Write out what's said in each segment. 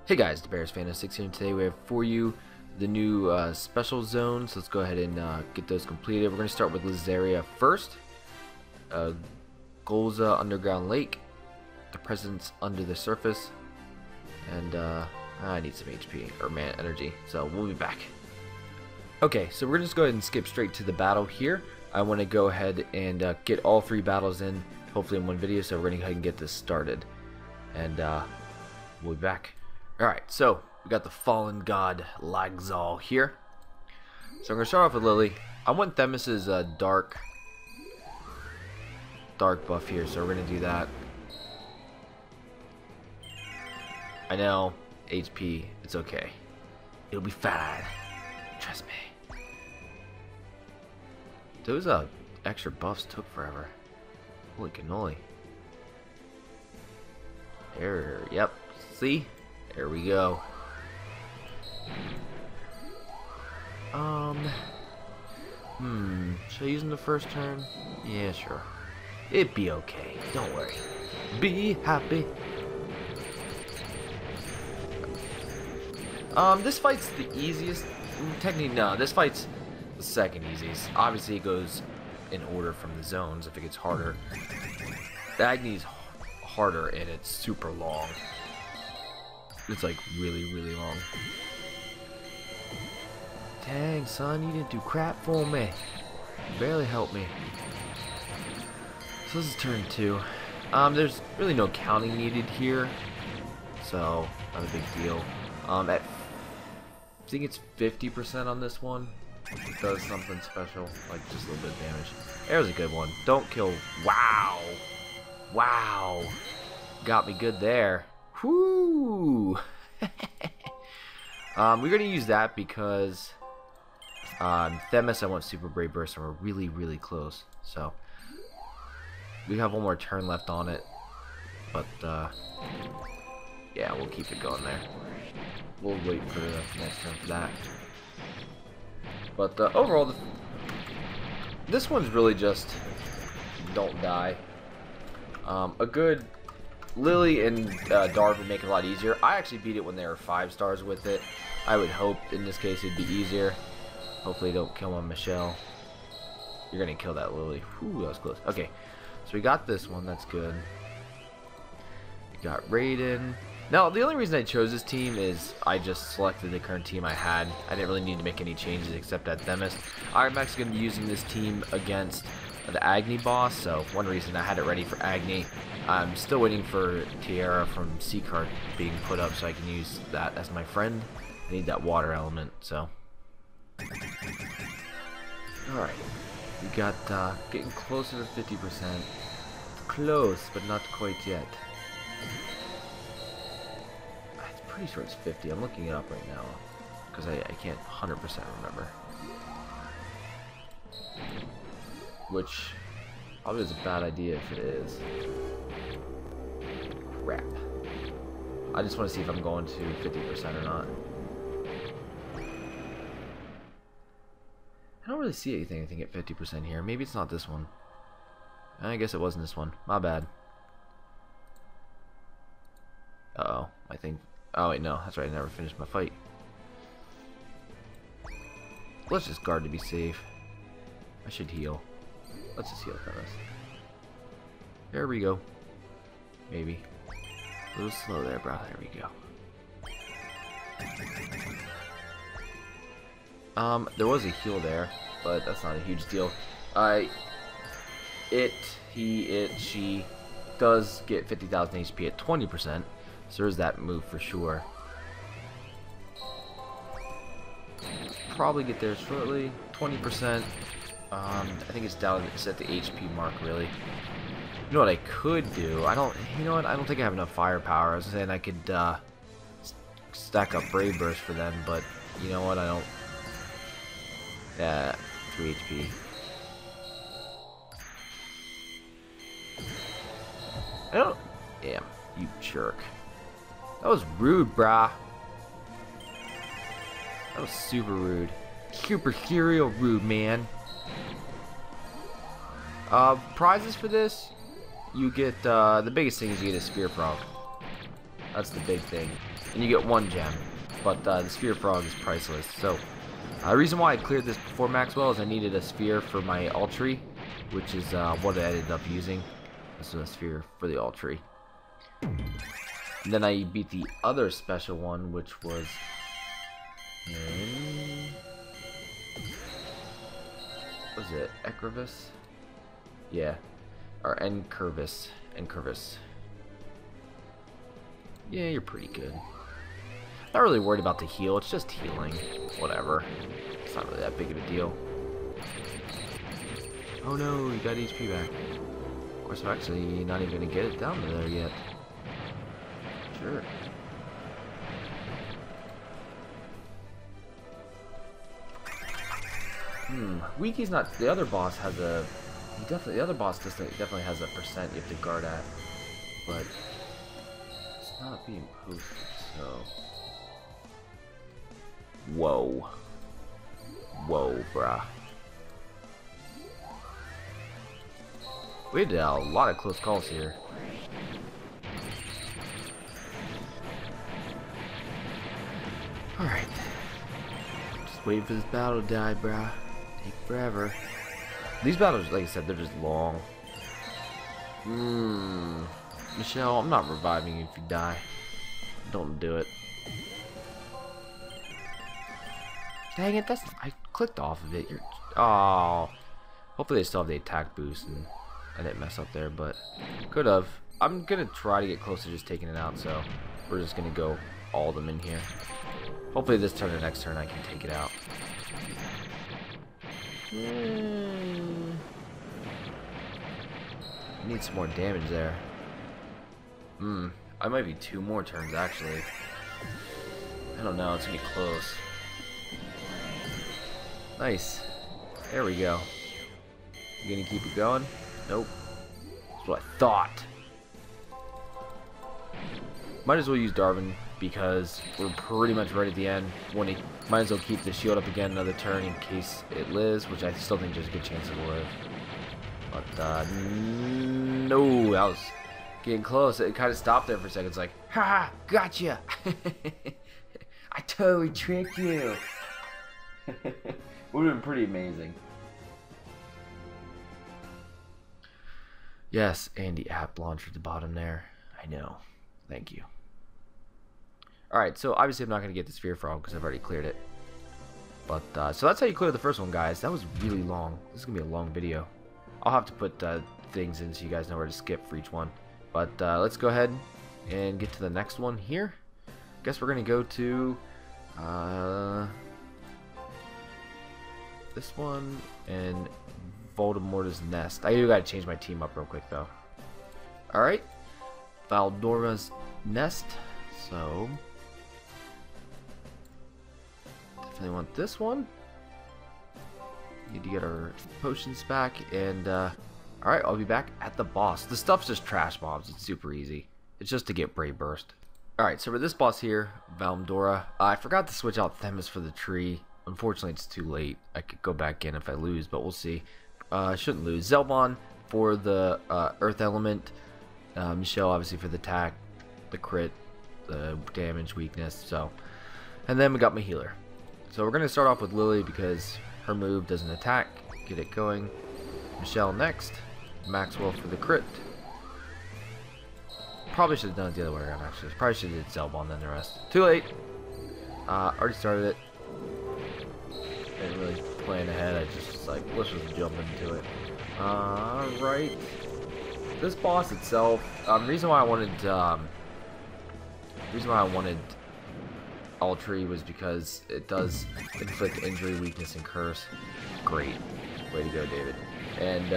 Hey guys, the Bears Fan of 16. Today we have for you the new special zones. Let's go ahead and get those completed. We're going to start with Lizeria first. Golza Underground Lake. The President's Under the Surface. And I need some HP, or man energy, so we'll be back. Okay, so we're going to just go ahead and skip straight to the battle here. I want to go ahead and get all 3 battles in, hopefully in one video, so we're going to go ahead and get this started. And we'll be back. Alright, so we got the Fallen God Lagzal here. So I'm going to start off with Lily. I want Themis's dark buff here, so we're going to do that. I know, HP, it's okay. It'll be fine. Trust me. Those extra buffs took forever. Holy cannoli. There, yep, see? There we go. Should I use in the first turn? Yeah, sure. It'd be okay. Don't worry. Be happy. This fight's the easiest. Technically, no. This fight's the second easiest. Obviously, it goes in order from the zones if it gets harder. The Agni's harder and it's super long. It's like really long. Dang, son, you didn't do crap for me. You barely helped me. So this is turn 2. There's really no counting needed here, so not a big deal. I think it's 50% on this one. It does something special, like just a little bit of damage. There's a good one. Don't kill. Wow. Wow. Got me good there. Whoo! We're gonna use that because Themis I want Super Brave Burst and we're really close. So we have one more turn left on it, but yeah, we'll keep it going there. We'll wait for the next turn for that. But overall, this one's really just don't die. A good Lily and Darv would make it a lot easier. I actually beat it when they were 5 stars with it. I would hope in this case it'd be easier. Hopefully don't kill my Michelle. You're gonna kill that Lily. Whew, that was close. Okay, so we got this one. That's good. We got Raiden. Now, the only reason I chose this team is I just selected the current team I had. I didn't really need to make any changes except at Themis. I'm actually going to be using this team against the Agni boss, so one reason I had it ready for Agni. I'm still waiting for Tiara from C-Card being put up so I can use that as my friend. I need that water element, so. Alright, we got getting closer to 50%. Close, but not quite yet. Pretty sure it's 50. I'm looking it up right now because I can't 100% remember, which probably is a bad idea if it is. Crap. I just want to see if I'm going to 50% or not. I don't really see anything at 50% here. Maybe it's not this one. I guess it wasn't this one. My bad. Uh-oh. I think... Oh wait, no, that's right, I never finished my fight. Let's just guard to be safe. I should heal. Let's just heal Themis. There we go. Maybe. A little slow there, bro. There we go. There was a heal there, but that's not a huge deal. She does get 50,000 HP at 20%. So there's that move for sure. Probably get there shortly. 20%. I think it's down. It's at the HP mark, really. You know what I could do? You know what? I don't think I have enough firepower. I was saying I could stack up Brave Burst for them, but you know what? I don't. Yeah, 3 HP. I don't. Damn, you jerk. That was rude, brah. That was super rude. Super serial rude, man. Prizes for this, you get, the biggest thing is you get a Spear Frog. That's the big thing. and you get 1 gem. But the sphere frog is priceless. So the reason why I cleared this before Maxwell is I needed a sphere for my alt tree, which is what I ended up using. This is a sphere for the alt tree. And then I beat the other special one, which was in... what was it? Encervis? Yeah. Or Encervis. Encervis. Yeah, you're pretty good. Not really worried about the heal, it's just healing. Whatever. It's not really that big of a deal. Oh no, you got HP back. Of course, I'm actually not even gonna get it down to there yet. Sure. Wiki's not. The other boss has a. The other boss definitely has a percent you have to guard at, but it's not being posted. So. Whoa. Whoa, bruh. We had a lot of close calls here. Alright. Just waiting for this battle to die, bruh. Take forever. These battles, like I said, they're just long. Michelle, I'm not reviving you if you die. Don't do it. Dang it, I clicked off of it. Oh. Hopefully they still have the attack boost and I didn't mess up there, but could have. I'm gonna try to get close to just taking it out, so we're just gonna go all of them in here. Hopefully this turn or next turn I can take it out. Need some more damage there. I might be 2 more turns actually. I don't know, it's gonna be close. Nice. There we go. You gonna keep it going? Nope. That's what I thought. Might as well use Darwin because we're pretty much right at the end. Might as well keep the shield up again another turn in case it lives, which I still think there's a good chance it will live. But no, that was getting close. It kind of stopped there for a second. It's like, ha, gotcha. I totally tricked you. Would have been pretty amazing. Yes, and the app launcher at the bottom there. I know. Thank you. Alright, so obviously I'm not going to get the sphere frog because I've already cleared it. But, so that's how you clear the first one, guys. That was really long. This is going to be a long video. I'll have to put things in so you guys know where to skip for each one. But let's go ahead and get to the next one here. Guess we're going to go to this one and Voldemort's Nest. I do got to change my team up real quick though. Alright. Valdora's Nest. So definitely want this one. Need to get our potions back and alright, I'll be back at the boss. The stuff's just trash mobs. It's super easy. It's just to get Brave Burst. Alright, so for this boss here, Valmdora, I forgot to switch out Themis for the tree. Unfortunately, it's too late. I could go back in if I lose, but we'll see. I shouldn't lose. Zelbon for the Earth Element. Michelle, obviously, for the attack, the crit, the damage, weakness. So, and then we got my healer. So we're going to start off with Lily because her move doesn't attack. Get it going. Michelle next. Maxwell for the crit. Probably should have done it the other way around, actually. Probably should have did Zelbon then the rest. Too late. Already started it. Didn't really plan ahead. I just like, let's just jump into it. Right. This boss itself. Reason why I wanted Altry was because it does inflict injury, weakness, and curse. Great. Way to go, David. And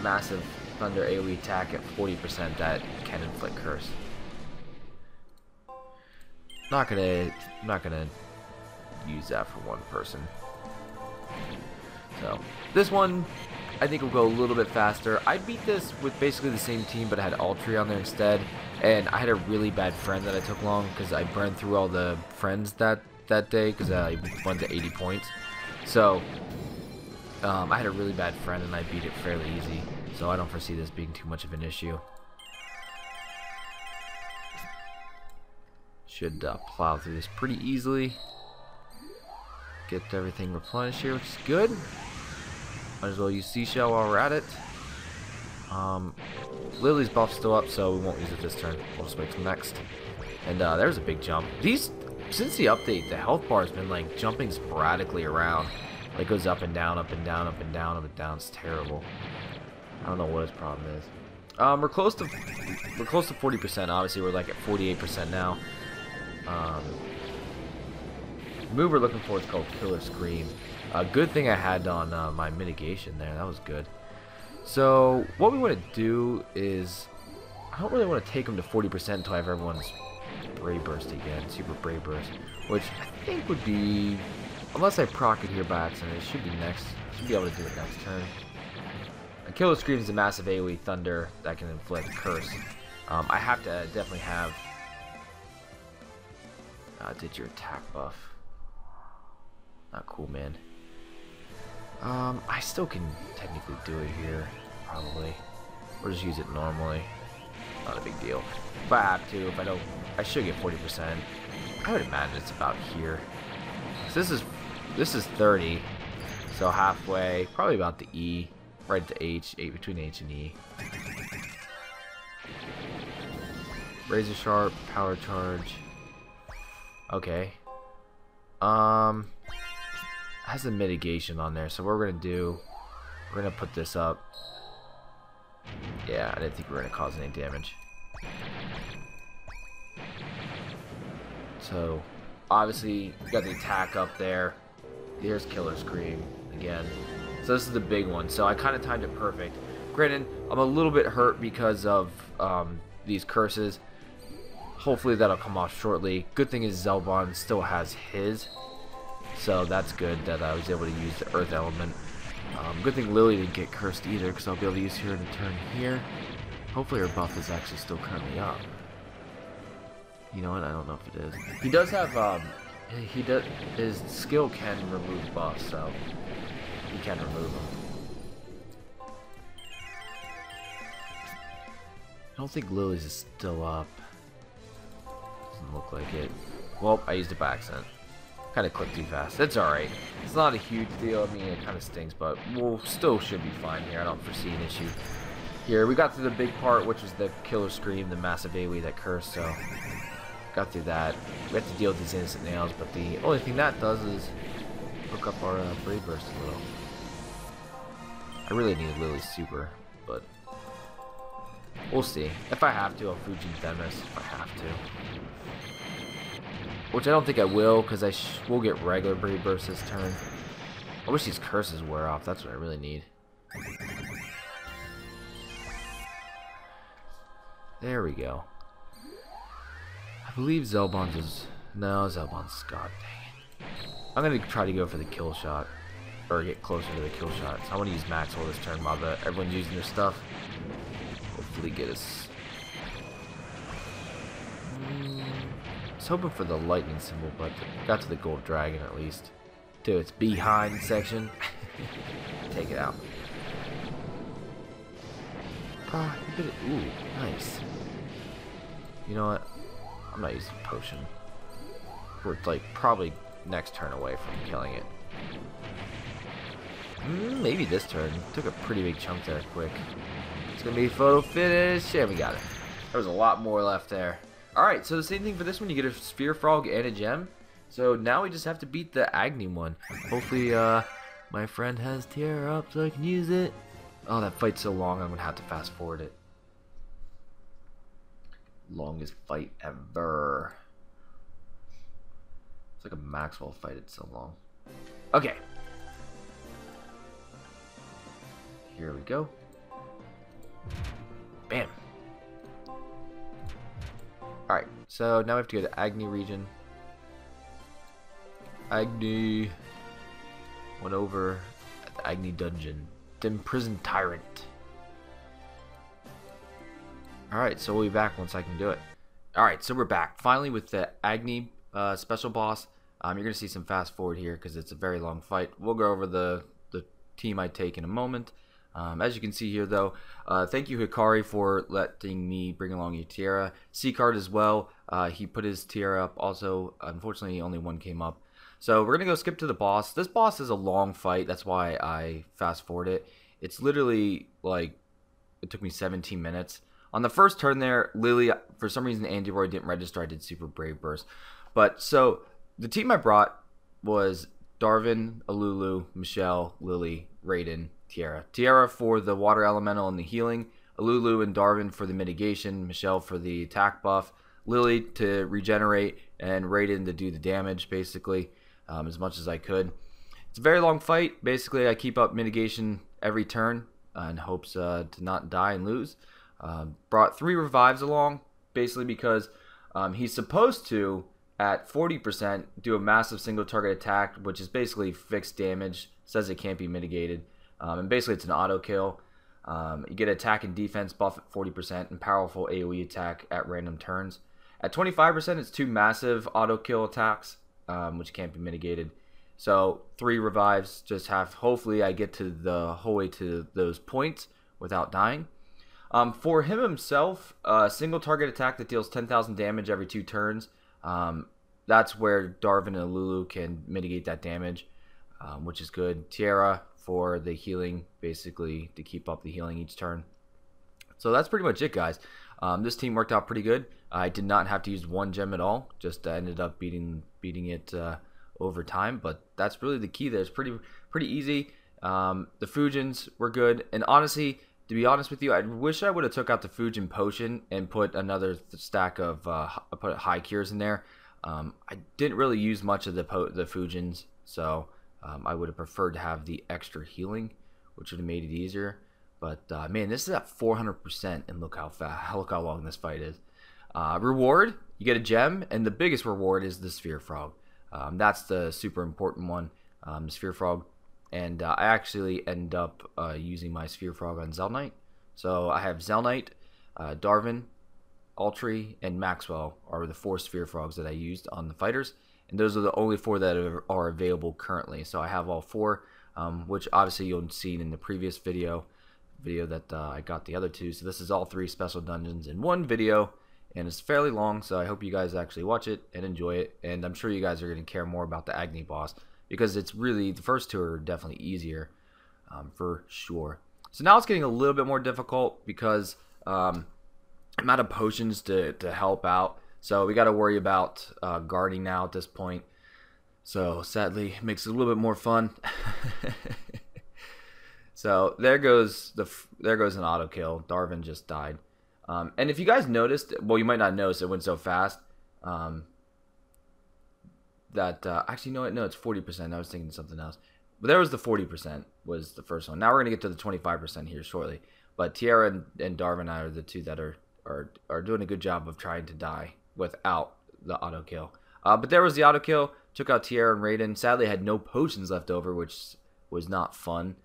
massive thunder AoE attack at 40% that can inflict curse. I'm not gonna use that for one person. So this one I think will go a little bit faster. I beat this with basically the same team, but I had Altry on there instead, and I had a really bad friend that I took long because I burned through all the friends that day because I won to 80 points. So I had a really bad friend and I beat it fairly easy, so I don't foresee this being too much of an issue. Should plow through this pretty easily. Get everything replenished here, which is good. Might as well use Seashell while we're at it. Lily's buff's still up, so we won't use it this turn. We'll just wait till next. And there's a big jump. Since the update, the health bar has been like jumping sporadically around. Like goes up and down, up and down, up and down, up and down. It's terrible. I don't know what his problem is. We're close to 40%. Obviously, we're like at 48% now. The move we're looking for is called Killer Scream. A good thing I had on my mitigation there. That was good. So what we want to do is, I don't really want to take them to 40% until I have everyone's Brave Burst again, Super Brave Burst, which I think would be, unless I proc it here by accident, it should be next. Should be able to do it next turn. And Killer Scream is a massive AoE thunder that can inflict curse. I have to definitely have. Did your attack buff? Not cool, man. I still can technically do it here, probably. Or just use it normally. Not a big deal. If I have to, if I don't, I should get 40%. I would imagine it's about here. So this is 30. So halfway, probably about the E, right at the H, between H and E. Razor Sharp, Power Charge. Okay. Has a mitigation on there, so what we're gonna do, we're gonna put this up. Yeah, I didn't think we were gonna cause any damage. So obviously we got the attack up there. Here's Killer Scream again. So this is the big one. So I kind of timed it perfect. Granted, I'm a little bit hurt because of these curses. Hopefully that'll come off shortly. Good thing is Zelbon still has his. So that's good that I was able to use the Earth Element. Good thing Lily didn't get cursed either, because I'll be able to use her in a turn here. Hopefully her buff is actually still currently up. You know what? I don't know if it is. He does have, his skill can remove buffs, so he can remove them. I don't think Lily's is still up. Doesn't look like it. Well, I used it by accident. Kind of clicked too fast. It's alright. It's not a huge deal. I mean, it kind of stinks, but we'll still should be fine here. I don't foresee an issue here. We got through the big part, which was the Killer Scream, the massive AoE that cursed, so got through that. We have to deal with these innocent nails, but the only thing that does is hook up our Brave Burst a little. I really need Lily's super, but we'll see. If I have to, I'll Fujin Themis if I have to. Which I don't think I will, because I will get regular Brave Burst this turn. I wish these curses wear off. That's what I really need. There we go. I believe Zelbon's is... No, Zelbon's... God dang it. I'm going to try to go for the kill shot. Or get closer to the kill shot. So I want to use Maxwell this turn while everyone's using their stuff. Hopefully get us... I was hoping for the lightning symbol, but got to the gold dragon at least. To its behind section. Take it out. Ooh, nice. You know what? I'm not using potion. We're like probably next turn away from killing it. Maybe this turn. Took a pretty big chunk there quick. It's gonna be photo finish. Yeah, we got it. There was a lot more left there. Alright, so the same thing for this one. You get a Sphere Frog and a gem. So now we just have to beat the Agni one. Hopefully my friend has Tiara up so I can use it. Oh, that fight's so long, I'm gonna have to fast forward it. Longest fight ever. It's like a Maxwell fight, it's so long. Okay. Here we go. Bam. Alright, so now we have to go to Agni region. Agni went over at the Agni dungeon. The imprisoned tyrant. Alright, so we'll be back once I can do it. Alright, so we're back. Finally with the Agni special boss. You're going to see some fast forward here because it's a very long fight. We'll go over the team I take in a moment. As you can see here, though, thank you, Hikari, for letting me bring along your tiara. C-Card as well. He put his tiara up. Also, unfortunately, only one came up. So we're going to go skip to the boss. This boss is a long fight. That's why I fast-forward it. It's literally, like, it took me 17 minutes. On the first turn there, Lily, for some reason, Android didn't register. I did Super Brave Burst. But, so, the team I brought was Darvin, Alulu, Michelle, Lily, Raiden, Tiara. Tiara for the water elemental and the healing, Alulu and Darvin for the mitigation, Michelle for the attack buff, Lily to regenerate, and Raiden to do the damage, basically, as much as I could. It's a very long fight. Basically, I keep up mitigation every turn in hopes to not die and lose. Brought 3 revives along, basically because he's supposed to, at 40%, do a massive single target attack, which is basically fixed damage. Says it can't be mitigated. And basically it's an auto kill. You get attack and defense buff at 40% and powerful AoE attack at random turns. At 25%, it's 2 massive auto kill attacks, which can't be mitigated. So 3 revives, just have, hopefully I get to the whole way to those points without dying. For him himself, a single target attack that deals 10,000 damage every 2 turns. That's where Darvin and Lulu can mitigate that damage, which is good. Tiara for the healing, basically to keep up the healing each turn. So that's pretty much it, guys. This team worked out pretty good. I did not have to use 1 gem at all. Just ended up beating it over time. But that's really the key there. It's pretty easy. The Fujins were good. And honestly, to be honest with you, I wish I would have took out the Fujin potion and put another stack of put high cures in there. I didn't really use much of the Fujins, so I would have preferred to have the extra healing, which would have made it easier. But man, this is at 400%, and look how fast, look how long this fight is. Reward: you get a gem, and the biggest reward is the Sphere Frog. That's the super important one, the Sphere Frog. And I actually end up using my Sphere Frog on Zel Knight. So I have Zel Knight, Darvin, Altry, and Maxwell are the 4 Sphere Frogs that I used on the fighters. And those are the only 4 that are available currently. So I have all 4, which obviously you'll see in the previous video that I got the other 2. So this is all 3 special dungeons in one video. And it's fairly long, so I hope you guys actually watch it and enjoy it. And I'm sure you guys are going to care more about the Agni boss, because it's really, the first 2 are definitely easier, for sure. So now it's getting a little bit more difficult because I'm out of potions to help out. So we got to worry about guarding now at this point. So sadly, it makes it a little bit more fun. So there goes an auto kill. Darvin just died. And if you guys noticed, well, you might not notice, it went so fast. Actually, no, it's 40%. I was thinking something else. But there was the 40% was the first one. Now we're gonna get to the 25% here shortly. But Tiara and Darvin are the 2 that are doing a good job of trying to die without the auto kill. But there was the auto kill. Took out Tiara and Raiden. Sadly, I had no potions left over, which was not fun.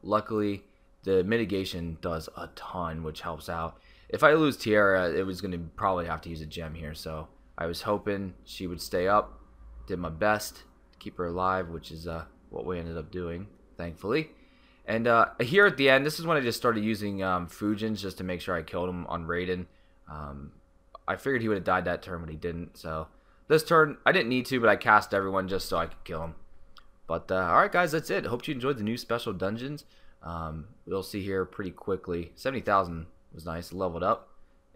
Luckily, the mitigation does a ton, which helps out. If I lose Tiara, it was gonna probably have to use a gem here. So I was hoping she would stay up. Did my best to keep her alive, which is what we ended up doing, thankfully. And here at the end, this is when I just started using Fujins just to make sure I killed him on Raiden. I figured he would have died that turn, but he didn't. So this turn, I didn't need to, but I cast everyone just so I could kill him. But alright guys, that's it. Hope you enjoyed the new special dungeons. We'll see here pretty quickly. 70,000 was nice, leveled up.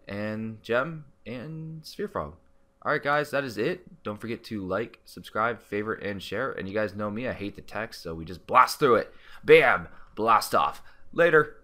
And gem and Sphere Frog. Alright guys, that is it. Don't forget to like, subscribe, favorite, and share. And you guys know me, I hate the text, so we just blast through it. Bam! Blast off. Later.